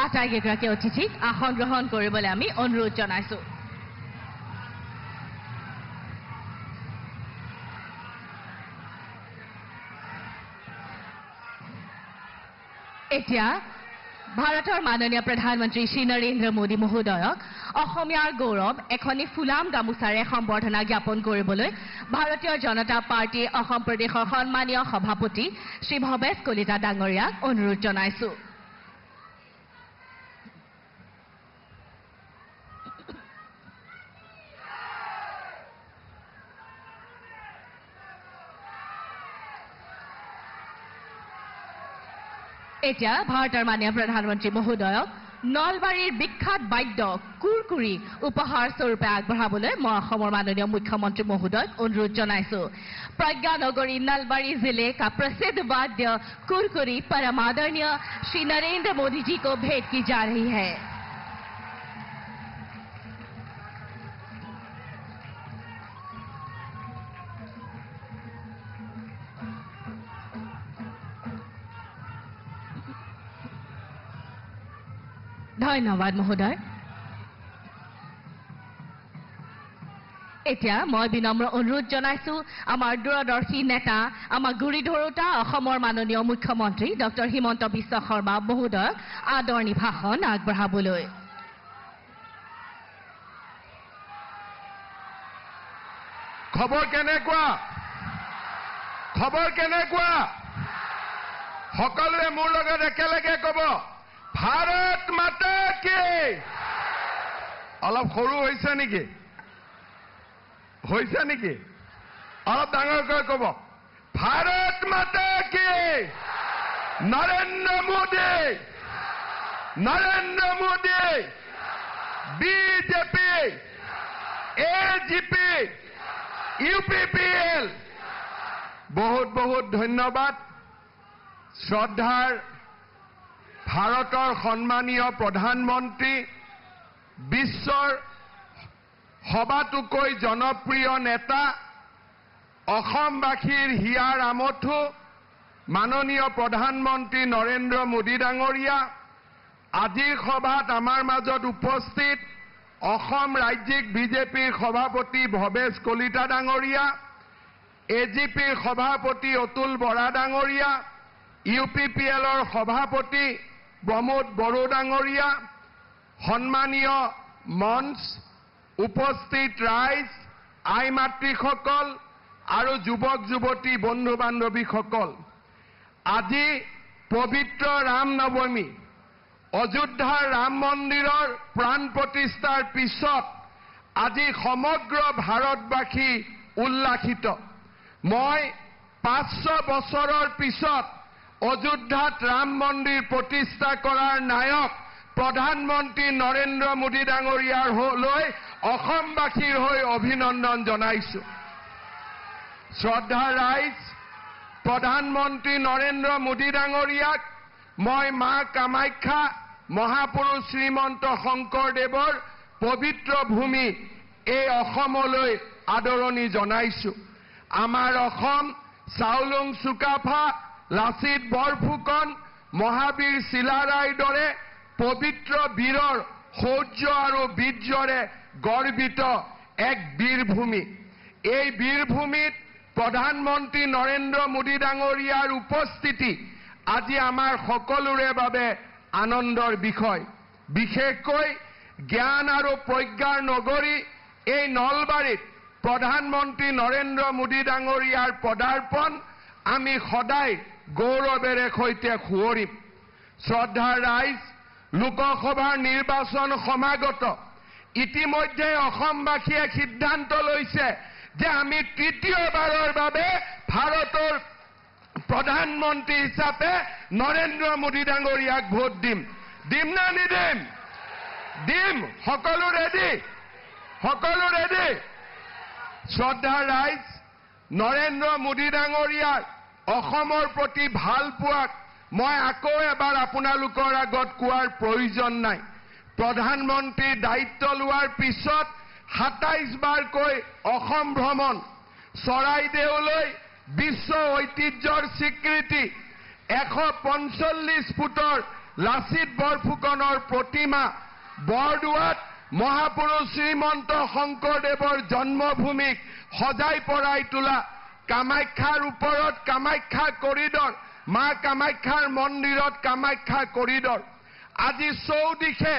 আটাইকেইগৰাকী অতিথিক আসন গ্ৰহণ কৰিবলৈ আমি অনুৰোধ জনাইছো। এতিয়া ভাৰতৰ মাননীয় প্ৰধানমন্ত্ৰী শ্ৰী নৰেন্দ্ৰ মোদী মহোদয়ক অসমীয়াৰ গৌৰৱ এখনি ফুলাম গামোচাৰে সম্বৰ্ধনা জ্ঞাপন কৰিবলৈ ভাৰতীয় জনতা পাৰ্টীৰ অসম প্ৰদেশৰ সন্মানীয় সভাপতি শ্ৰী ভৱেশ কলিতা ডাঙৰীয়াক অনুৰোধ জনাইছো। এতিয়া ভাৰতৰ মাননীয় প্ৰধানমন্ত্ৰী মহোদয়ক নলবাৰীৰ বিখ্যাত বাদ্য কুৰকুৰি উপহাৰ স্বৰূপে আগবঢ়াবলৈ মই অসমৰ মাননীয় মুখ্যমন্ত্ৰী মহোদয়ক অনুৰোধ জনাইছো। प्रज्ञा नगरी नलबाड़ी जिले का प्रसिद्ध वाद्य कुरकुरी परम आदरणीय श्री नरेंद्र मोदी जी को भेंट की जा रही है। ধন্যবাদ মহোদয়। এতিয়া মই বিনম্ৰ অনুৰোধ জনাইছো আমাৰ দূৰদৰ্শী নেতা আমাৰ গুৰি ধৰোতা অসমৰ মাননীয় মুখ্যমন্ত্ৰী ডক্টৰ হিমন্ত বিশ্ব শৰ্মা মহোদয়ক আদৰণি ভাষণ আগবঢ়াবলৈ। খবৰ কেনেকুৱা সকলোৱে মোৰ লগত একেলগে ক'ব ভাৰত মাতা কি। অলপ সৰু হৈছে নেকি অলপ ডাঙৰকৈ ক'ব ভাৰত মাতা কি। Narendra Modi BJP AGP UPPL বহুত ধন্যবাদ। শ্ৰদ্ধাৰ ভাৰতৰ সন্মানীয় প্ৰধানমন্ত্ৰী বিশ্বৰ সবাতোকৈ জনপ্ৰিয় নেতা অসমবাসীৰ হিয়াৰ আমঠু মাননীয় প্ৰধানমন্ত্ৰী নৰেন্দ্ৰ মোদী ডাঙৰীয়া আজিৰ সভাত আমাৰ মাজত উপস্থিত অসম ৰাজ্যিক বিজেপিৰ সভাপতি ভৱেশ কলিতা ডাঙৰীয়া, এজিপিৰ সভাপতি অতুল বৰা ডাঙৰীয়া, UPPLৰ সভাপতি প্ৰমোদ বড়ো ডাঙৰীয়া, সন্মানীয় মঞ্চ উপস্থিত ৰাইজ, আই মাতৃসকল আৰু যুৱক যুৱতী বন্ধু বান্ধৱীসকল, আজি পবিত্ৰ ৰাম নৱমী অযোধ্যাৰ ৰাম মন্দিৰৰ প্ৰাণ প্ৰতিষ্ঠাৰ পিছত আজি সমগ্ৰ ভাৰতবাসী উল্লাসিত। মই 500 বছৰৰ পিছত অযোধ্যাত ৰাম মন্দিৰ প্ৰতিষ্ঠা কৰাৰ নায়ক প্ৰধানমন্ত্ৰী নৰেন্দ্ৰ মোদী ডাঙৰীয়াৰ লৈ অসমবাসীৰ হৈ অভিনন্দন জনাইছো। শ্ৰদ্ধাৰ ৰাইজ, প্ৰধানমন্ত্ৰী নৰেন্দ্ৰ মোদী ডাঙৰীয়াক মই মা কামাখ্যা মহাপুৰুষ শ্ৰীমন্ত শংকৰদেৱৰ পবিত্ৰ ভূমি এই অসমলৈ আদৰণি জনাইছো। আমাৰ অসম চাউলুং চুকাফা, লাচিত বৰফুকন, মহাবীৰ চিলাৰায়ৰ দৰে পবিত্ৰ বীৰৰ শৌৰ্য আৰু বীৰ্যৰে গৰ্বিত এক বীৰভূমি। এই বীৰভূমিত প্ৰধানমন্ত্ৰী নৰেন্দ্ৰ মোদী ডাঙৰীয়াৰ উপস্থিতি আজি আমাৰ সকলোৰে বাবে আনন্দৰ বিষয়। বিশেষকৈ জ্ঞান আৰু প্ৰজ্ঞাৰ নগৰী এই নলবাৰীত প্ৰধানমন্ত্ৰী নৰেন্দ্ৰ মোদী ডাঙৰীয়াৰ পদাৰ্পণ আমি সদায় গৌৰৱেৰে সৈতে সুঁৱৰিম। শ্ৰদ্ধাৰ ৰাইজ, লোকসভাৰ নিৰ্বাচন সমাগত। ইতিমধ্যে অসমবাসীয়ে সিদ্ধান্ত লৈছে যে আমি তৃতীয়বাৰৰ বাবে ভাৰতৰ প্ৰধানমন্ত্ৰী হিচাপে নৰেন্দ্ৰ মোদী ডাঙৰীয়াক ভোট দিম। দিম না নিদিম? দিম। সকলো ৰেডি? সকলো ৰেডি? শ্ৰদ্ধাৰ ৰাইজ, নৰেন্দ্ৰ মোদী ডাঙৰীয়াৰ অসমৰ প্ৰতি ভাল পোৱাক মই আকৌ এবাৰ আপোনালোকৰ আগত কোৱাৰ প্ৰয়োজন নাই। প্ৰধানমন্ত্ৰীৰ দায়িত্ব লোৱাৰ পিছত 27 বাৰকৈ অসম ভ্ৰমণ, চৰাইদেউলৈ বিশ্ব ঐতিহ্যৰ স্বীকৃতি, 145 ফুটৰ লাচিত বৰফুকনৰ প্ৰতিমা, বৰদোৱাত মহাপুৰুষ শ্ৰীমন্ত শংকৰদেৱৰ জন্মভূমিক সজাই পৰাই তোলা, কামাখ্যাৰ ওপৰত কামাখ্যা কৰিডৰ, মা কামাখ্যাৰ মন্দিৰত কামাখ্যা কৰিডৰ, আজি চৌদিশে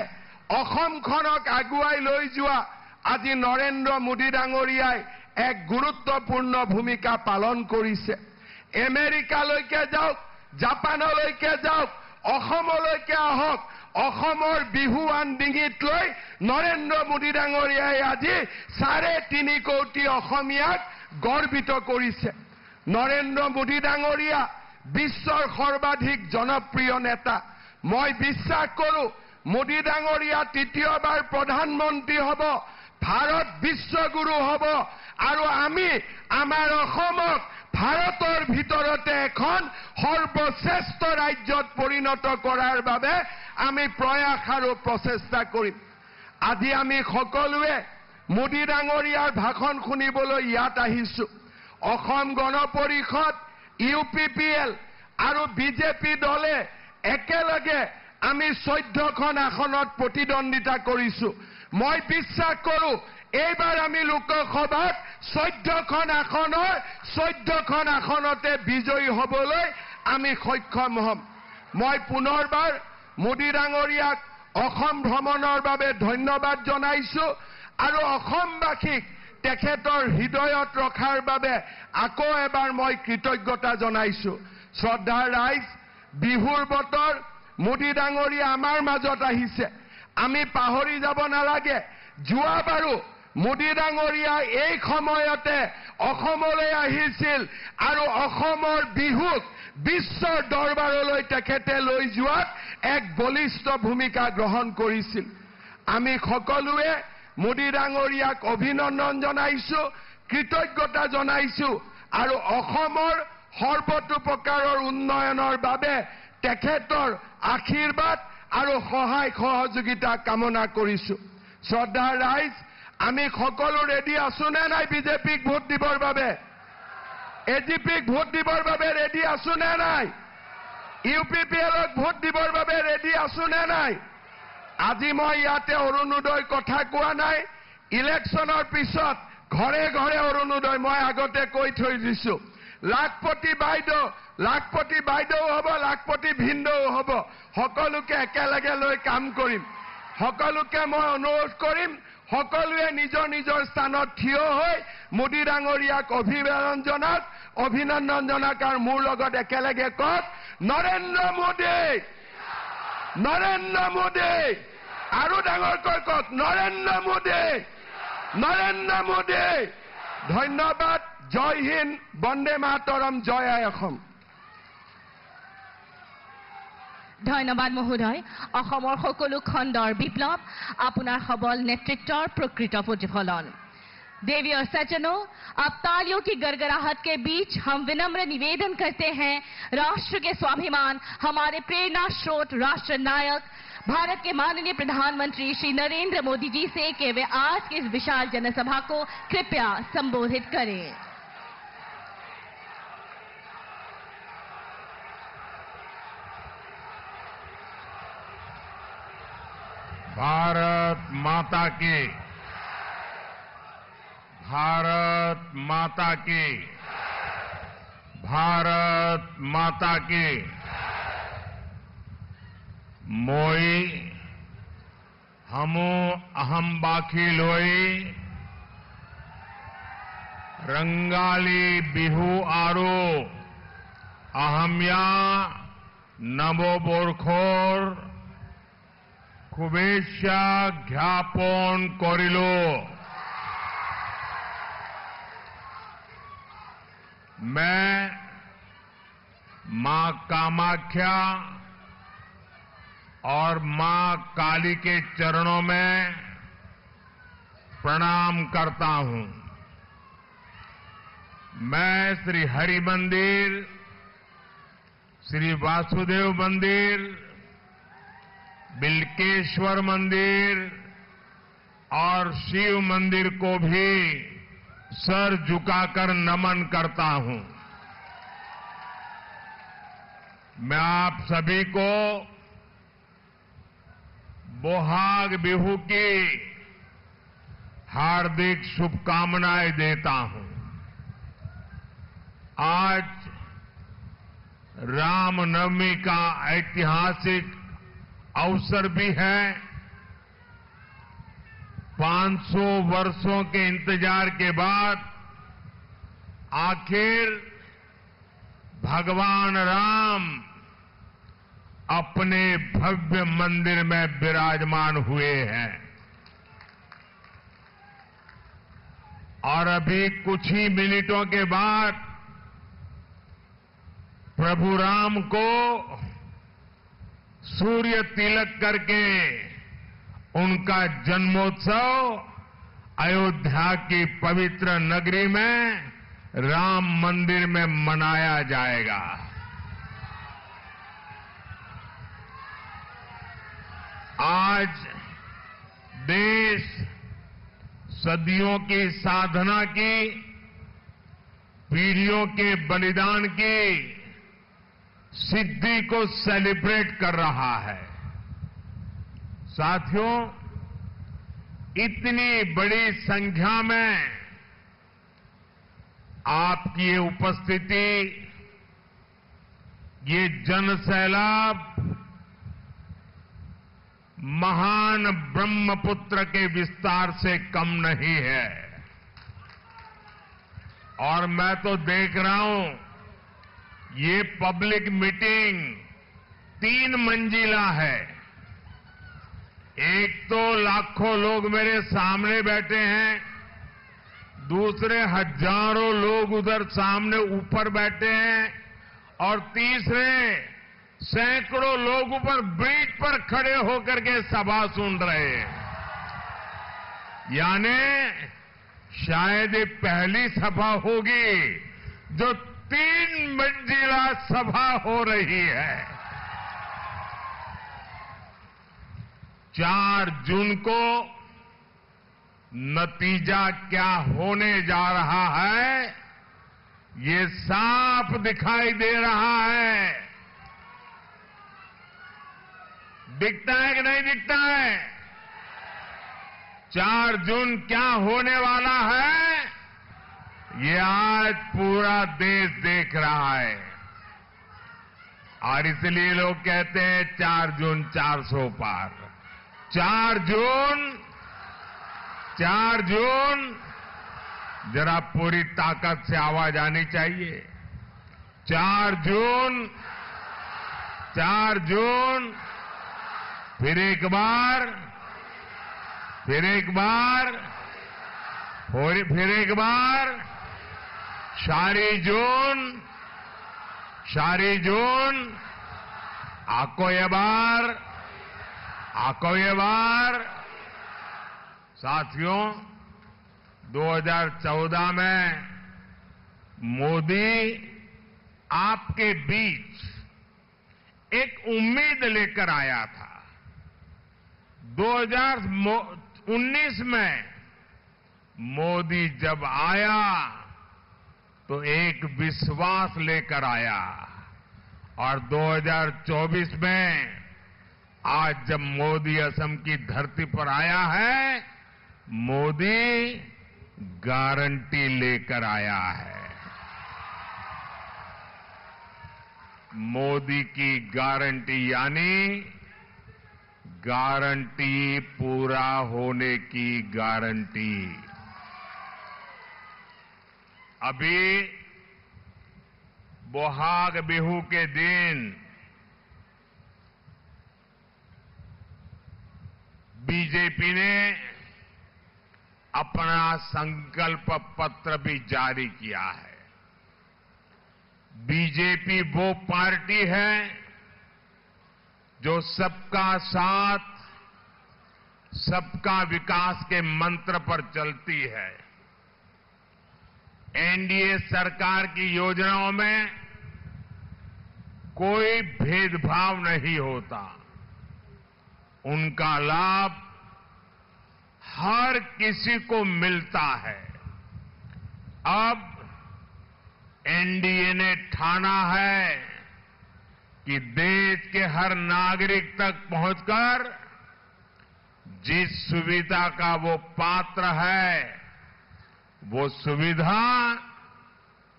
অসমখনক আগুৱাই লৈ যোৱা আজি নৰেন্দ্ৰ মোদী ডাঙৰীয়াই এক গুৰুত্বপূৰ্ণ ভূমিকা পালন কৰিছে। আমেৰিকালৈকে যাওক, জাপানলৈকে যাওক, অসমলৈকে আহক, অসমৰ বিহুৱান ডিঙিত লৈ নৰেন্দ্ৰ মোদী ডাঙৰীয়াই আজি 3.5 কোটি অসমীয়াক গৰ্বিত কৰিছে। নৰেন্দ্ৰ মোদী ডাঙৰীয়া বিশ্বৰ সৰ্বাধিক জনপ্ৰিয় নেতা। মই বিশ্বাস কৰোঁ মোদী ডাঙৰীয়া তৃতীয়বাৰ প্ৰধানমন্ত্ৰী হ'ব, ভাৰত বিশ্বগুৰু হ'ব আৰু আমি আমাৰ অসমক ভাৰতৰ ভিতৰতে এখন সৰ্বশ্ৰেষ্ঠ ৰাজ্যত পৰিণত কৰাৰ বাবে আমি প্ৰয়াস আৰু প্ৰচেষ্টা কৰিম। আজি আমি সকলোৱে মোদী ডাঙৰীয়াৰ ভাষণ শুনিবলৈ ইয়াত আহিছোঁ। অসম গণ পৰিষদ, UPPL আৰু বিজেপি দলে একেলগে আমি 14খন আসনত প্ৰতিদ্বন্দ্বিতা কৰিছোঁ। মই বিশ্বাস কৰোঁ এইবাৰ আমি লোকসভাত 14খন আসনৰ 14খন আসনতে বিজয়ী হ'বলৈ আমি সক্ষম হ'ম। মই পুনৰবাৰ মোদী ডাঙৰীয়াক অসম ভ্ৰমণৰ বাবে ধন্যবাদ জনাইছোঁ আৰু অসমবাসীক তেখেতৰ হৃদয়ত ৰখাৰ বাবে আকৌ এবাৰ মই কৃতজ্ঞতা জনাইছোঁ। শ্ৰদ্ধাৰ ৰাইজ, বিহুৰ বতৰ, মোদী ডাঙৰীয়া আমাৰ মাজত আহিছে। আমি পাহৰি যাব নালাগে, যোৱাবাৰো মোদী ডাঙৰীয়া এই সময়তে অসমলৈ আহিছিল আৰু অসমৰ বিহুক বিশ্বৰ দৰবাৰলৈ তেখেতে লৈ যোৱাত এক বলিষ্ঠ ভূমিকা গ্ৰহণ কৰিছিল। আমি সকলোৱে মোদী ডাঙৰীয়াক অভিনন্দন জনাইছোঁ, কৃতজ্ঞতা জনাইছোঁ আৰু অসমৰ সৰ্বতোপ্ৰকাৰৰ উন্নয়নৰ বাবে তেখেতৰ আশীৰ্বাদ আৰু সহায় সহযোগিতা কামনা কৰিছোঁ। শ্ৰদ্ধাৰ ৰাইজ, আমি সকলো ৰেডি আছোঁ নে নাই বিজেপিক ভোট দিবৰ বাবে? AGPক ভোট দিবৰ বাবে ৰেডি আছোঁ নে নাই? UPPLক ভোট দিবৰ বাবে ৰেডি আছোঁ নে নাই? আজি মই ইয়াতে অৰুণোদয় কথা কোৱা নাই। ইলেকশ্যনৰ পিছত ঘৰে ঘৰে অৰুণোদয় মই আগতে কৈ থৈ দিছোঁ। লাখপতি বাইদেউ হ'ব, লাখপতি ভিনদেউ হ'ব, সকলোকে একেলগে লৈ কাম কৰিম। সকলোকে মই অনুৰোধ কৰিম, সকলোৱে নিজৰ নিজৰ স্থানত থিয় হৈ মোদী ডাঙৰীয়াক অভিনন্দন জনাওক আৰু মোৰ লগত একেলগে কওক, নৰেন্দ্ৰ মোদী, নৰেন্দ্ৰ মোদী, আৰু ডাঙৰকৈ কওক, নৰেন্দ্ৰ মোদী, নৰেন্দ্ৰ মোদী। ধন্যবাদ। জয় হিন্দ, বন্দে মাতৰম, জয় আই অসম। ধন্যবাদ মহোদয়। অসমৰ সকলো খণ্ডৰ বিপ্লৱ আপোনাৰ সবল নেতৃত্বৰ প্ৰকৃত প্ৰতিফলন। देवी और सज्जनों, अब तालियों की गड़गड़ाहट के बीच हम विनम्र निवेदन करते हैं राष्ट्र के स्वाभिमान, हमारे प्रेरणा स्रोत, राष्ट्र नायक, भारत के माननीय प्रधानमंत्री श्री नरेंद्र मोदी जी से कि वे आज की इस विशाल जनसभा को कृपया संबोधित करें। भारत माता की, भारत माता की, भारत माता की। मोई हमू अहम बाखी लोई रंगाली बिहू आरो अहमिया नमो बोरखोर শুভেচ্ছা জ্ঞাপন করিল। मैं मां कामाख्या और मां काली के चरणों में प्रणाम करता हूं। मैं श्री हरि मंदिर, श्री वासुदेव मंदिर, बिल्केश्वर मंदिर और शिव मंदिर को भी सर झुकाकर नमन करता हूं। मैं आप सभी को बोहाग बिहू की हार्दिक शुभकामनाएं देता हूं। आज रामनवमी का ऐतिहासिक अवसर भी है। 500 वर्षों के इंतजार के बाद आखिर भगवान राम अपने भव्य मंदिर में विराजमान हुए हैं और अभी कुछ ही मिनटों के बाद प्रभु राम को सूर्य तिलक करके उनका जन्मोत्सव अयोध्या की पवित्र नगरी में राम मंदिर में मनाया जाएगा। आज देश सदियों की साधना की, पीढ़ियों के बलिदान की सिद्धि को सेलिब्रेट कर रहा है। साथियों, इतनी बड़ी संख्या में आपकी ये उपस्थिति, ये जनसैलाब महान ब्रह्मपुत्र के विस्तार से कम नहीं है। और मैं तो देख रहा हूं ये पब्लिक मीटिंग 3 मंजिला है। एक तो लाखों लोग मेरे सामने बैठे हैं, दूसरे हजारों लोग उधर सामने ऊपर बैठे हैं और तीसरे सैकड़ों लोग ऊपर ब्रिज पर खड़े होकर के सभा सुन रहे हैं। यानी शायद ये पहली सभा होगी जो 3 मंजिला सभा हो रही है। 4 जून को नतीजा क्या होने जा रहा है, ये साफ दिखाई दे रहा है। दिखता है कि नहीं दिखता है? 4 जून क्या होने वाला है, ये आज पूरा देश देख रहा है। और इसलिए लोग कहते हैं 4 जून 400 पार। 4 जून जरा पूरी ताकत से आवाज आनी चाहिए। 4 जून, फिर एक बार, फिर एक बार, फिर एक बार, सारी जून, आको ये बार। साथियों, 2014 में मोदी आपके बीच एक उम्मीद लेकर आया था। 2019 में मोदी जब आया तो एक विश्वास लेकर आया और 2024 में आज जब मोदी असम की धरती पर आया है, मोदी गारंटी लेकर आया है। मोदी की गारंटी यानी गारंटी पूरा होने की गारंटी। अभी बोहाग बिहू के दिन बीजेपी ने अपना संकल्प पत्र भी जारी किया है। बीजेपी वो पार्टी है जो सबका साथ, सबका विकास के मंत्र पर चलती है। एनडीए सरकार की योजनाओं में कोई भेदभाव नहीं होता। उनका लाभ हर किसी को मिलता है। अब एनडीए ने ठाना है कि देश के हर नागरिक तक पहुंचकर जिस सुविधा का वो पात्र है, वो सुविधा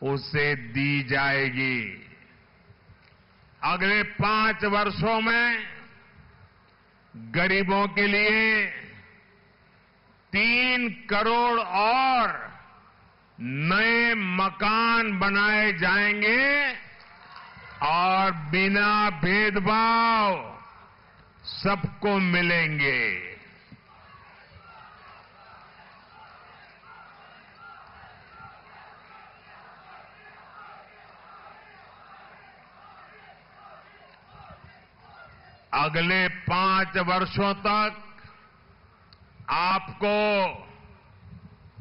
उसे दी जाएगी। अगले 5 वर्षों में गरीबों के लिए 3 करोड़ और नए मकान बनाए जाएंगे और बिना भेदभाव सबको मिलेंगे। अगले 5 वर्षों तक आपको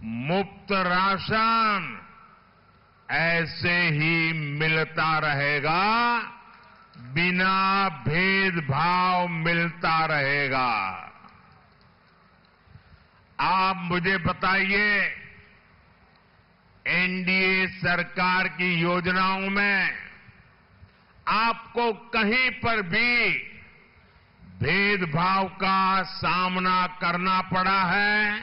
मुफ्त राशन ऐसे ही मिलता रहेगा, बिना भेदभाव मिलता रहेगा। आप मुझे बताइए, एनडीए सरकार की योजनाओं में आपको कहीं पर भी भेदभाव का सामना करना पड़ा है?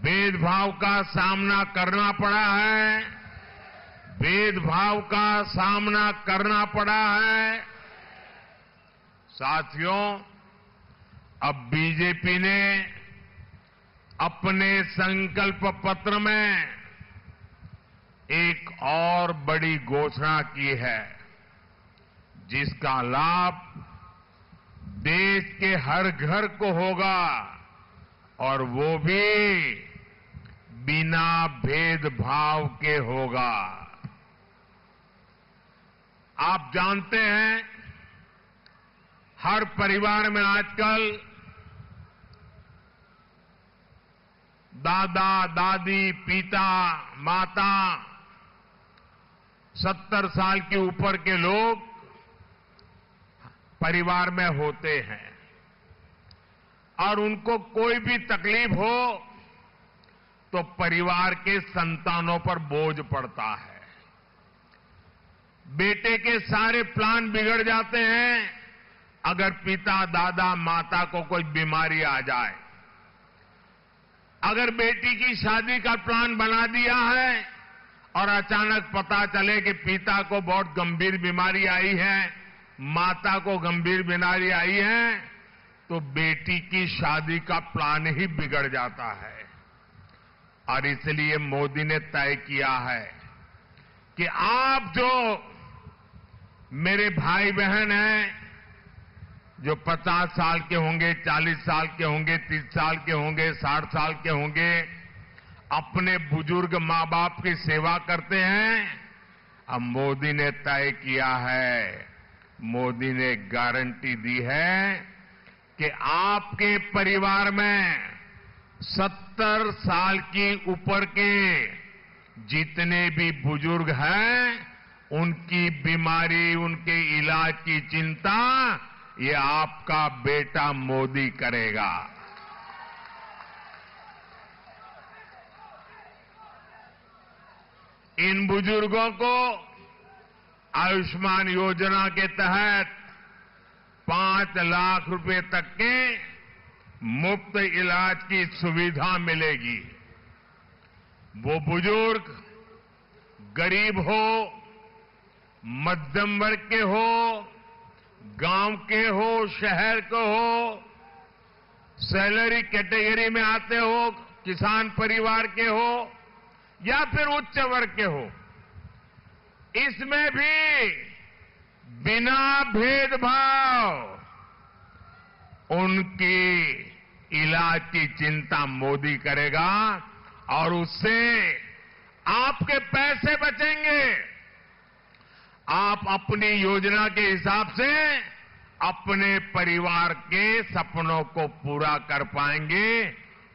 भेदभाव का सामना करना पड़ा है? भेदभाव का सामना करना पड़ा है? साथियों, अब बीजेपी ने अपने संकल्प पत्र में एक और बड़ी घोषणा की है, जिसका लाभ देश के हर घर को होगा और वो भी बिना भेदभाव के होगा। आप जानते हैं, हर परिवार में आजकल दादा, दादी, पिता, माता, 70 साल के ऊपर के लोग परिवार में होते हैं और उनको कोई भी तकलीफ हो तो परिवार के संतानों पर बोझ पड़ता है। बेटे के सारे प्लान बिगड़ जाते हैं अगर पिता, दादा, माता को कोई बीमारी आ जाए। अगर बेटी की शादी का प्लान बना दिया है और अचानक पता चले कि पिता को बहुत गंभीर बीमारी आई है, माता को गंभीर बीमारी आई है, तो बेटी की शादी का प्लान ही बिगड़ जाता है। और इसलिए मोदी ने तय किया है कि आप जो मेरे भाई बहन हैं, जो 50 साल के होंगे, 40 साल के होंगे, 30 साल के होंगे, 60 साल के होंगे, अपने बुजुर्ग मां बाप की सेवा करते हैं, अब मोदी ने तय किया है, मोदी ने गारंटी दी है कि आपके परिवार में 70 साल की ऊपर के जितने भी बुजुर्ग हैं, उनकी बीमारी, उनके इलाज की चिंता ये आपका बेटा मोदी करेगा। इन बुजुर्गों को आयुष्मान योजना के तहत 5 लाख रुपए तक के मुफ्त इलाज की सुविधा मिलेगी। वो बुजुर्ग गरीब हो, मध्यम वर्ग के हो, गांव के हो, शहर के हो, सैलरी कैटेगरी में आते हो, किसान परिवार के हो या फिर उच्च वर्ग के हो, इसमें भी बिना भेदभाव उनकी इलाज की चिंता मोदी करेगा और उससे आपके पैसे बचेंगे, आप अपनी योजना के हिसाब से अपने परिवार के सपनों को पूरा कर पाएंगे।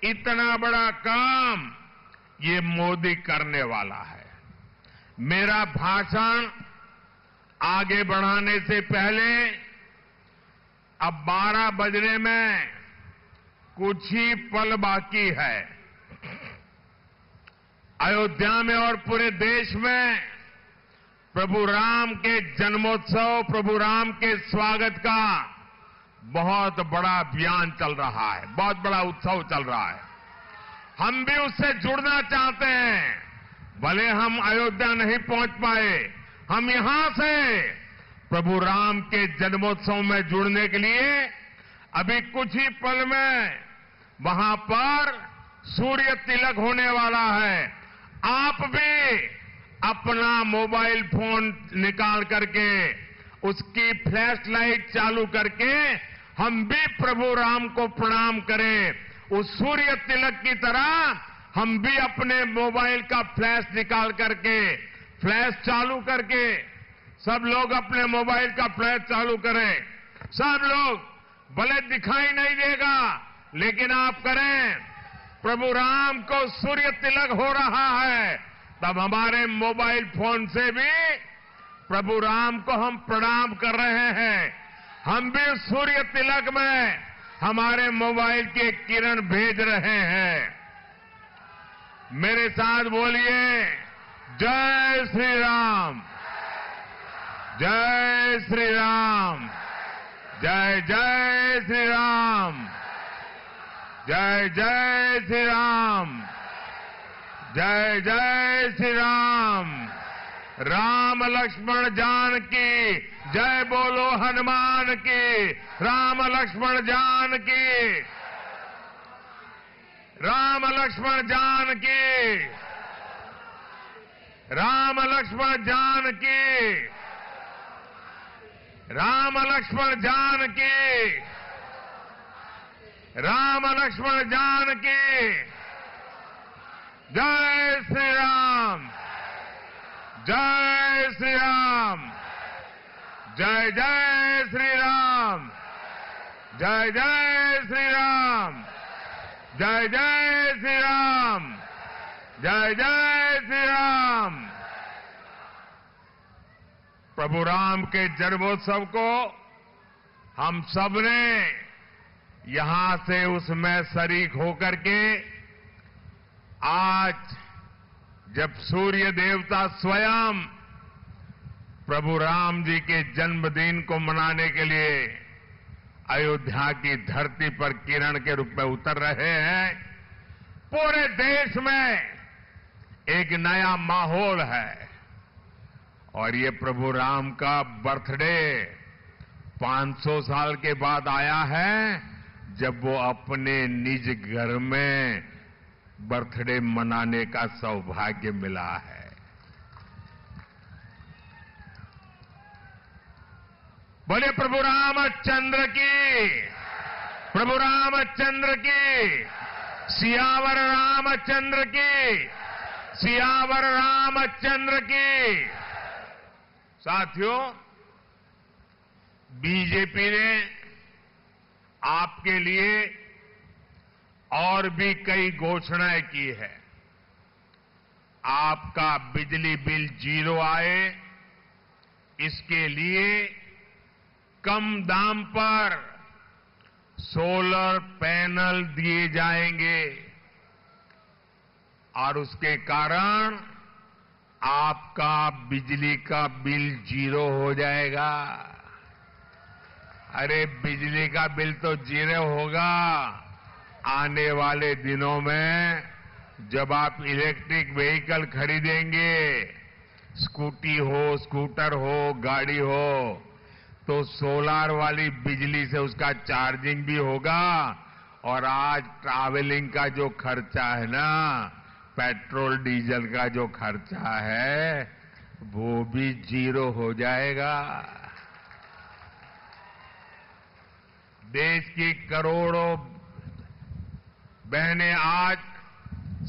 इतना बड़ा काम ये मोदी करने वाला है। मेरा भाषण आगे बढ़ाने से पहले अब 12 बजने में कुछ ही पल बाकी है। अयोध्या में और पूरे देश में प्रभु राम के जन्मोत्सव, प्रभु राम के स्वागत का बहुत बड़ा अभियान चल रहा है, बहुत बड़ा उत्सव चल रहा है। हम भी उससे जुड़ना चाहते हैं। भले हम अयोध्या नहीं पहुंच पाए, हम यहां से प्रभु राम के जन्मोत्सव में जुड़ने के लिए अभी कुछ ही पल में वहां पर सूर्य तिलक होने वाला है। आप भी अपना मोबाइल फोन निकाल करके उसकी फ्लैश लाइट चालू करके हम भी प्रभु राम को प्रणाम करें। उस सूर्य तिलक की तरह हम भी अपने मोबाइल का फ्लैश निकाल करके, फ्लैश चालू करके, सब लोग अपने मोबाइल का फ्लैश चालू करें। सब लोग, भले दिखाई नहीं देगा लेकिन आप करें। प्रभु राम को सूर्य तिलक हो रहा है, तब हमारे मोबाइल फोन से भी प्रभु राम को हम प्रणाम कर रहे हैं। हम भी सूर्य तिलक में हमारे मोबाइल के किरण भेज रहे हैं। मेरे साथ बोलिए, जय श्री राम, जय श्री राम, जय जय श्री राम, जय जय श्री राम, जय जय श्री राम। राम लक्ष्मण जानकी जय बोलो हनुमान की। राम लक्ष्मण जानकी, राम लक्ष्मण जानकी, राम लक्ष्मण जानकी, राम लक्ष्मण जानकी, राम लक्ष्मण जानकी। जय श्री राम, जय श्री राम, जय जय श्री राम, जय जय श्री राम, जय जय श्री राम, जय जय श्री राम। प्रभु राम के जन्मोत्सव को हम सब ने यहां से उसमें शरीक होकर के आज जब सूर्य देवता स्वयं प्रभु राम जी के जन्मदिन को मनाने के लिए अयोध्या की धरती पर किरण के रूप में उतर रहे हैं, पूरे देश में एक नया माहौल है। और ये प्रभु राम का बर्थडे 500 साल के बाद आया है, जब वो अपने निज घर में बर्थडे मनाने का सौभाग्य मिला है। बोले प्रभु रामचंद्र की, प्रभु रामचंद्र की, सियावर रामचंद्र की, सियावर रामचंद्र की। साथियों, बीजेपी ने आपके लिए और भी कई घोषणाएं की है। आपका बिजली बिल 0 आए, इसके लिए कम दाम पर सोलर पैनल दिए जाएंगे और उसके कारण आपका बिजली का बिल 0 हो जाएगा। अरे बिजली का बिल तो 0 होगा आने वाले दिनों में, जब आप इलेक्ट्रिक व्हीकल खरीदेंगे, स्कूटी हो, स्कूटर हो, गाड़ी हो, तो सोलार वाली बिजली से उसका चार्जिंग भी होगा और आज ट्रैवलिंग का जो खर्चा है ना, पेट्रोल डीजल का जो खर्चा है, वो भी 0 हो जाएगा। देश की करोड़ों बहनें आज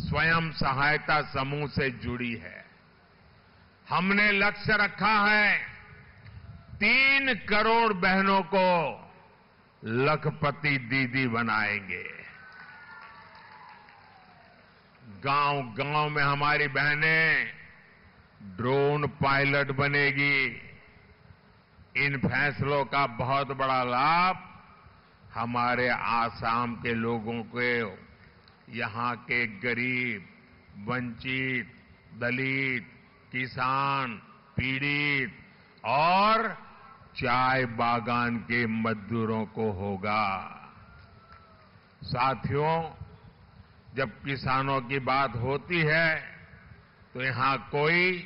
स्वयं सहायता समूह से जुड़ी है। हमने लक्ष्य रखा है 3 करोड़ बहनों को लखपति दीदी बनाएंगे। गांव-गांव में हमारी बहनें ड्रोन पायलट बनेगी। इन फैसलों का बहुत बड़ा लाभ हमारे आसाम के लोगों को, यहां के गरीब, वंचित, दलित, किसान, पीड़ित और चाय बागान के मजदूरों को होगा। साथियों, जब किसानों की बात होती है तो यहां कोई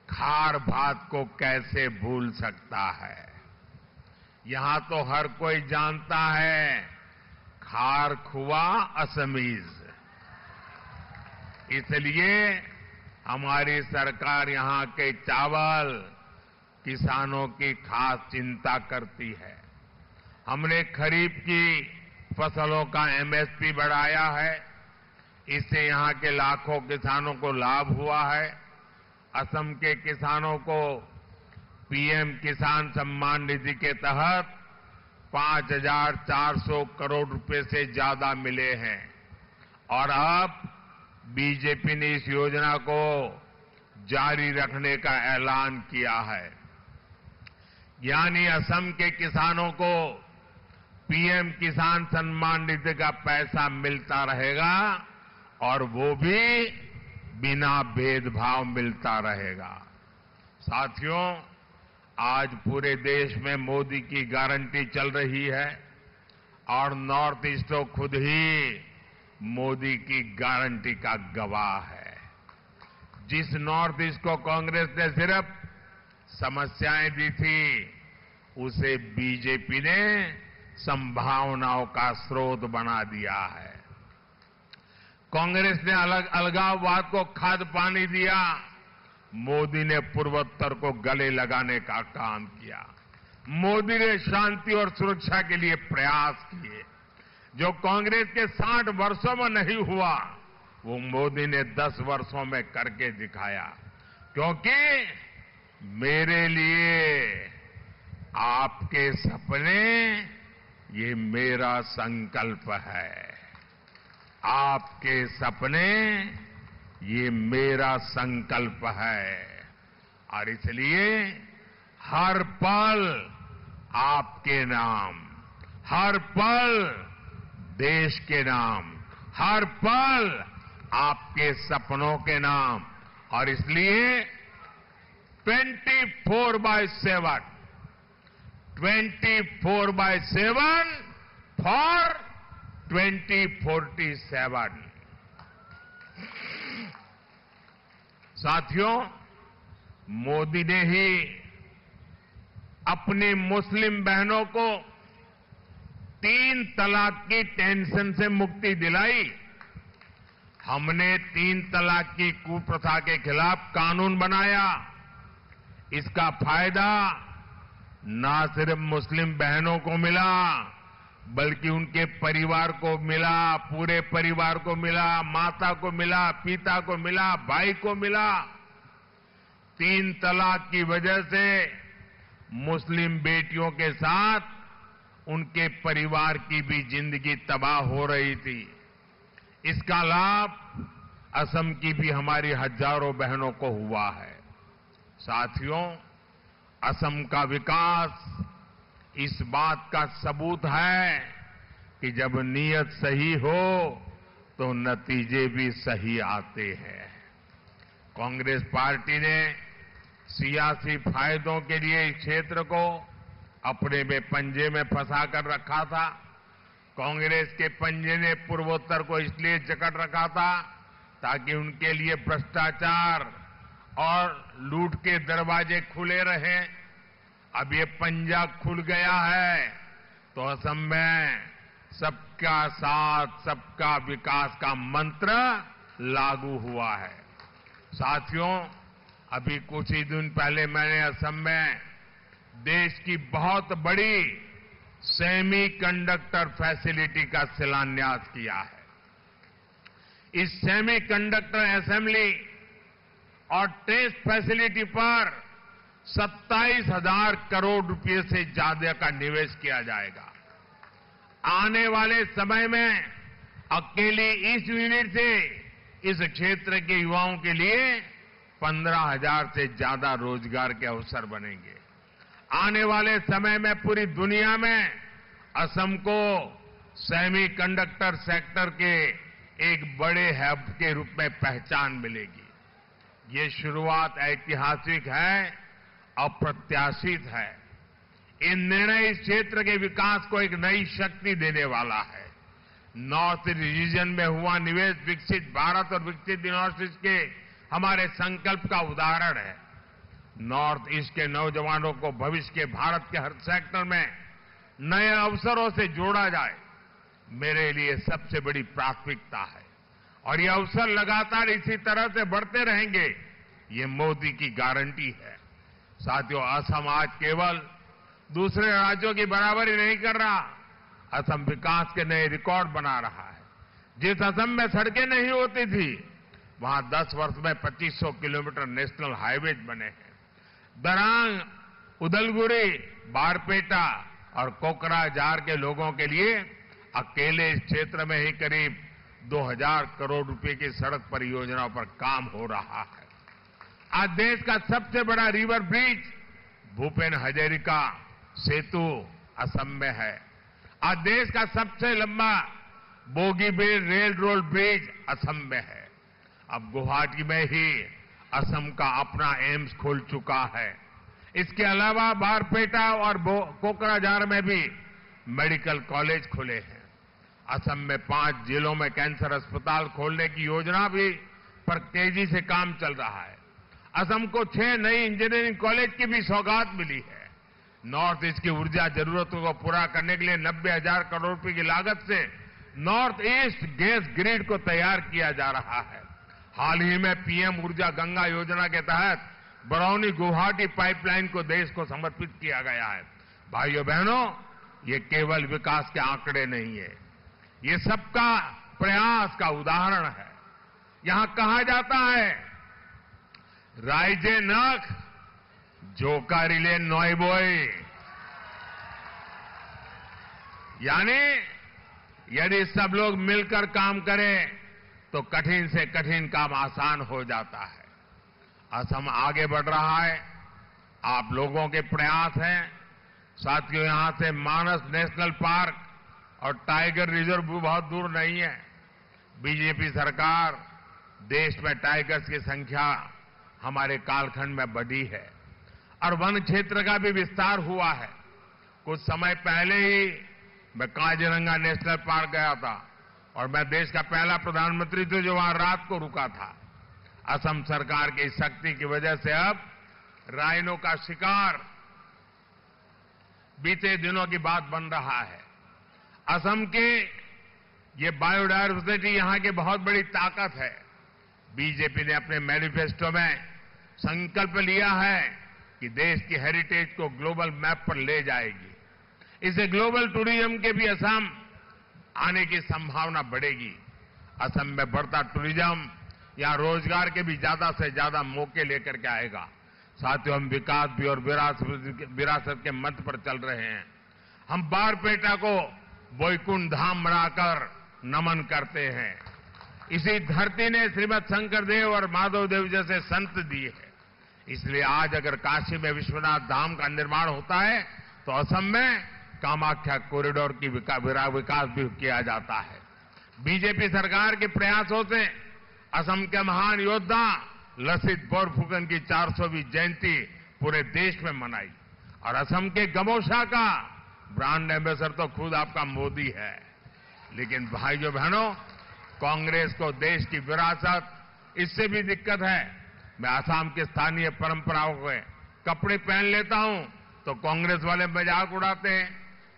खार भात को कैसे भूल सकता है। यहां तो हर कोई जानता है खार खुआ असमीज। इसलिए हमारी सरकार यहां के चावल किसानों की खास चिंता करती है। हमने खरीफ की फसलों का एमएसपी बढ़ाया है। इससे यहां के लाखों किसानों को लाभ हुआ है। असम के किसानों को पीएम किसान सम्मान निधि के तहत 5,400 करोड़ रुपए से ज्यादा मिले हैं और अब बीजेपी ने इस योजना को जारी रखने का ऐलान किया है। यानी असम के किसानों को पीएम किसान सम्मान निधि का पैसा मिलता रहेगा और वो भी बिना भेदभाव मिलता रहेगा। साथियों, आज पूरे देश में मोदी की गारंटी चल रही है और नॉर्थ ईस्ट तो खुद ही मोदी की गारंटी का गवाह है। जिस नॉर्थ ईस्ट को कांग्रेस ने सिर्फ समस्याएं दी थी, उसे बीजेपी ने संभावनाओं का स्रोत बना दिया है। कांग्रेस ने अलगाववाद को खाद पानी दिया, मोदी ने पूर्वोत्तर को गले लगाने का काम किया। मोदी ने शांति और सुरक्षा के लिए प्रयास किए। जो कांग्रेस के 60 वर्षों में नहीं हुआ, वो मोदी ने 10 वर्षों में करके दिखाया। क्योंकि मेरे लिए आपके सपने, ये मेरा संकल्प है। आपके सपने, ये मेरा संकल्प है। और इसलिए हर पल आपके नाम, हर पल देश के नाम, हर पल आपके सपनों के नाम। और इसलिए 24/7 फॉर 2047। साथियों, मोदी ने ही अपनी मुस्लिम बहनों को 3 तलाक की टेंशन से मुक्ति दिलाई। हमने 3 तलाक की कुप्रथा के खिलाफ कानून बनाया। इसका फायदा न सिर्फ मुस्लिम बहनों को मिला, बल्कि उनके परिवार को मिला, पूरे परिवार को मिला, माता को मिला, पिता को मिला, भाई को मिला। 3 तलाक की वजह से मुस्लिम बेटियों के साथ उनके परिवार की भी जिंदगी तबाह हो रही थी। इसका लाभ असम की भी हमारी हजारों बहनों को हुआ है। साथियों, असम का विकास इस बात का सबूत है कि जब नीयत सही हो तो नतीजे भी सही आते हैं। कांग्रेस पार्टी ने सियासी फायदों के लिए इस क्षेत्र को अपने में पंजे में फंसा कर रखा था। कांग्रेस के पंजे ने पूर्वोत्तर को इसलिए जकड़ रखा था ताकि उनके लिए भ्रष्टाचार और लूट के दरवाजे खुले रहें। अब ये पंजा खुल गया है तो असम में सबका साथ, सबका विकास का मंत्र लागू हुआ है। साथियों, अभी कुछ ही दिन पहले मैंने असम में देश की बहुत बड़ी सेमीकंडक्टर फैसिलिटी का शिलान्यास किया है। इस सेमीकंडक्टर असेंबली और टेस्ट फैसिलिटी पर 27,000 करोड़ रुपए से ज्यादा का निवेश किया जाएगा। आने वाले समय में अकेली इस यूनिट से इस क्षेत्र के युवाओं के लिए 15,000 से ज्यादा रोजगार के अवसर बनेंगे। आने वाले समय में पूरी दुनिया में असम को सेमीकंडक्टर सेक्टर के एक बड़े हब के रूप में पहचान मिलेगी। ये शुरुआत ऐतिहासिक है, अप्रत्याशित है। ये निर्णय इस क्षेत्र के विकास को एक नई शक्ति देने वाला है। नॉर्थ ईस्ट रीजन में हुआ निवेश विकसित भारत और विकसित नॉर्थ ईस्ट के हमारे संकल्प का उदाहरण है। नॉर्थ ईस्ट के नौजवानों को भविष्य के भारत के हर सेक्टर में नए अवसरों से जोड़ा जाए, मेरे लिए सबसे बड़ी प्राथमिकता है। और ये अवसर लगातार इसी तरह से बढ़ते रहेंगे, ये मोदी की गारंटी है। साथियों, असम आज केवल दूसरे राज्यों की बराबरी नहीं कर रहा, असम विकास के नए रिकॉर्ड बना रहा है। जिस असम में सड़कें नहीं होती थी, वहां 10 वर्ष में 2500 किलोमीटर नेशनल हाईवे बने हैं। दरांग, उदलगुरी, बारपेटा और कोकराझार के लोगों के लिए अकेले इस क्षेत्र में ही करीब 2,000 करोड़ रुपए की सड़क परियोजनाओं पर काम हो रहा है। आज देश का सबसे बड़ा रिवर ब्रिज भूपेन हजारिका सेतु असम में है। आज देश का सबसे लंबा Bogibeel rail road bridge Assam में है। अब गुवाहाटी में ही असम का अपना एम्स खुल चुका है। इसके अलावा बारपेटा और कोकराझार में भी मेडिकल कॉलेज खुले हैं। असम में 5 जिलों में कैंसर अस्पताल खोलने की योजना भी पर तेजी से काम चल रहा है। असम को 6 नई इंजीनियरिंग कॉलेज की भी सौगात मिली है। नॉर्थ ईस्ट की ऊर्जा जरूरतों को पूरा करने के लिए 90,000 करोड़ रुपए की लागत से नॉर्थ ईस्ट गैस ग्रिड को तैयार किया जा रहा है। हाल ही में पीएम ऊर्जा गंगा योजना के तहत बरौनी गुवाहाटी पाइपलाइन को देश को समर्पित किया गया है। भाइयों बहनों, ये केवल विकास के आंकड़े नहीं है, ये सबका प्रयास का उदाहरण है। यहां कहा जाता है, राइजे नख जोकारिले नॉयबोय, यानी यदि सब लोग मिलकर काम करें तो कठिन से कठिन काम आसान हो जाता है। असम आगे बढ़ रहा है, आप लोगों के प्रयास हैं। साथियों, यहां से मानस नेशनल पार्क और टाइगर रिजर्व भी बहुत दूर नहीं है। बीजेपी सरकार देश में टाइगर्स की संख्या हमारे कालखंड में बढ़ी है और वन क्षेत्र का भी विस्तार हुआ है। कुछ समय पहले ही मैं काजीरंगा नेशनल पार्क गया था और मैं देश का पहला प्रधानमंत्री था जो वहां रात को रुका था। असम सरकार की शक्ति की वजह से अब राइनो का शिकार बीते दिनों की बात बन रहा है। असम के ये बायोडायवर्सिटी यहां की बहुत बड़ी ताकत है। बीजेपी ने अपने मैनिफेस्टो में संकल्प लिया है कि देश की हेरिटेज को ग्लोबल मैप पर ले जाएगी। इससे ग्लोबल टूरिज्म के भी असम आने की संभावना बढ़ेगी। असम में बढ़ता टूरिज्म यहां रोजगार के भी ज्यादा से ज्यादा मौके लेकर के आएगा। साथियों, हम विकास भी और विरासत के मंत्र पर चल रहे हैं। हम बारपेटा को वैकुंठ धाम बनाकर नमन करते हैं। इसी धरती ने श्रीमद शंकरदेव और माधवदेव जैसे संत दिए हैं। इसलिए आज अगर काशी में विश्वनाथ धाम का निर्माण होता है तो असम में कामाख्या कॉरिडोर की विकास भी किया जाता है। बीजेपी सरकार के प्रयासों से असम के महान योद्धा लसित बोरफुकन की 400वीं जयंती पूरे देश में मनाई और असम के गमोशा का ब्रांड एम्बेसडर तो खुद आपका मोदी है। लेकिन भाइयों बहनों, कांग्रेस को देश की विरासत इससे भी दिक्कत है। मैं असम के स्थानीय परंपराओं के कपड़े पहन लेता हूं तो कांग्रेस वाले मजाक उड़ाते हैं।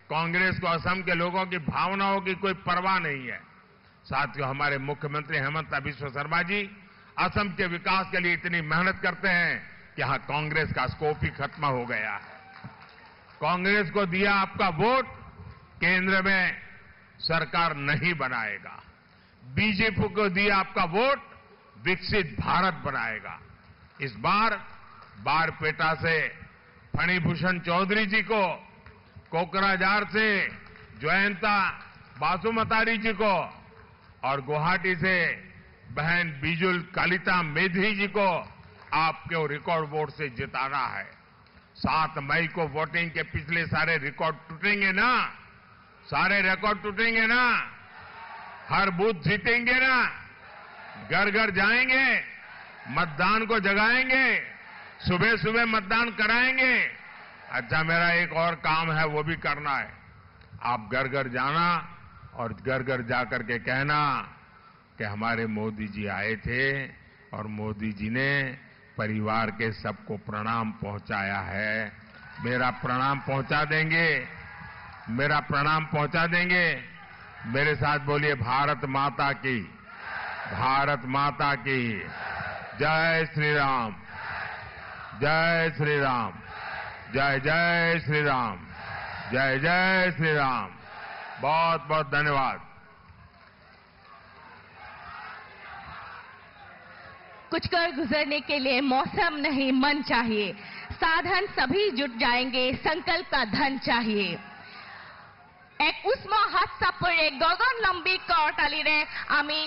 कांग्रेस को असम के लोगों की भावनाओं की कोई परवाह नहीं है। साथियों, हमारे मुख्यमंत्री हेमंत बिस्वा शर्मा जी असम के विकास के लिए इतनी मेहनत करते हैं कि यहां कांग्रेस का स्कोप ही खत्म हो गया है। कांग्रेस को दिया आपका वोट केंद्र में सरकार नहीं बनाएगा। बीजेपी को दिया आपका वोट विकसित भारत बनाएगा। इस बार बारपेटा से फणिभूषण चौधरी जी को, कोकराझार से जयंता बासुमतारी जी को और गुवाहाटी से बहन बिजुल कालिता मेधी जी को आपके रिकॉर्ड वोट से जिताना है। 7 मई को वोटिंग के पिछले सारे रिकॉर्ड टूटेंगे ना, सारे रिकॉर्ड टूटेंगे ना, हर बूथ जीतेंगे ना, घर घर जाएंगे, मतदान को जगाएंगे, सुबह सुबह मतदान कराएंगे। अच्छा, मेरा एक और काम है, वो भी करना है। आप घर घर जाना और घर घर जाकर के कहना कि हमारे मोदी जी आए थे और मोदी जी ने परिवार के सबको प्रणाम पहुंचाया है। मेरा प्रणाम पहुंचा देंगे, मेरा प्रणाम पहुंचा देंगे। मेरे साथ बोलिए, भारत माता की, भारत माता की जय श्री राम, जय श्री राम, जय जय श्री राम, जय जय श्री राम। बहुत बहुत धन्यवाद। कुछ कर गुजरने के लिए मौसम नहीं मन चाहिए, साधन सभी जुट जाएंगे, संकल्प का धन चाहिए। एक उष्म हात চাপৰে গগনলম্বী কৰতালিৰে আমি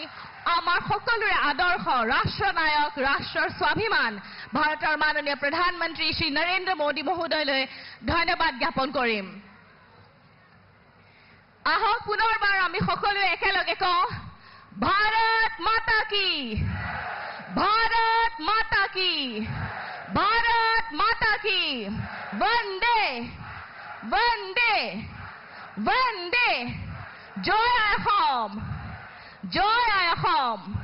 আমাৰ সকলোৰে আদৰ্শ ৰাষ্ট্ৰনায়ক, ৰাষ্ট্ৰৰ স্বাভিমান ভাৰতৰ মাননীয় প্ৰধানমন্ত্ৰী শ্ৰী নৰেন্দ্ৰ মোদী মহোদয়লৈ ধন্যবাদ জ্ঞাপন কৰিম। আহক পুনৰবাৰ আমি সকলোৱে একেলগে কওঁ, ভাৰত মাতা কি, भारत माता की, भारत माता की, वंदे वंदे वंदे, जय असम, जय असम।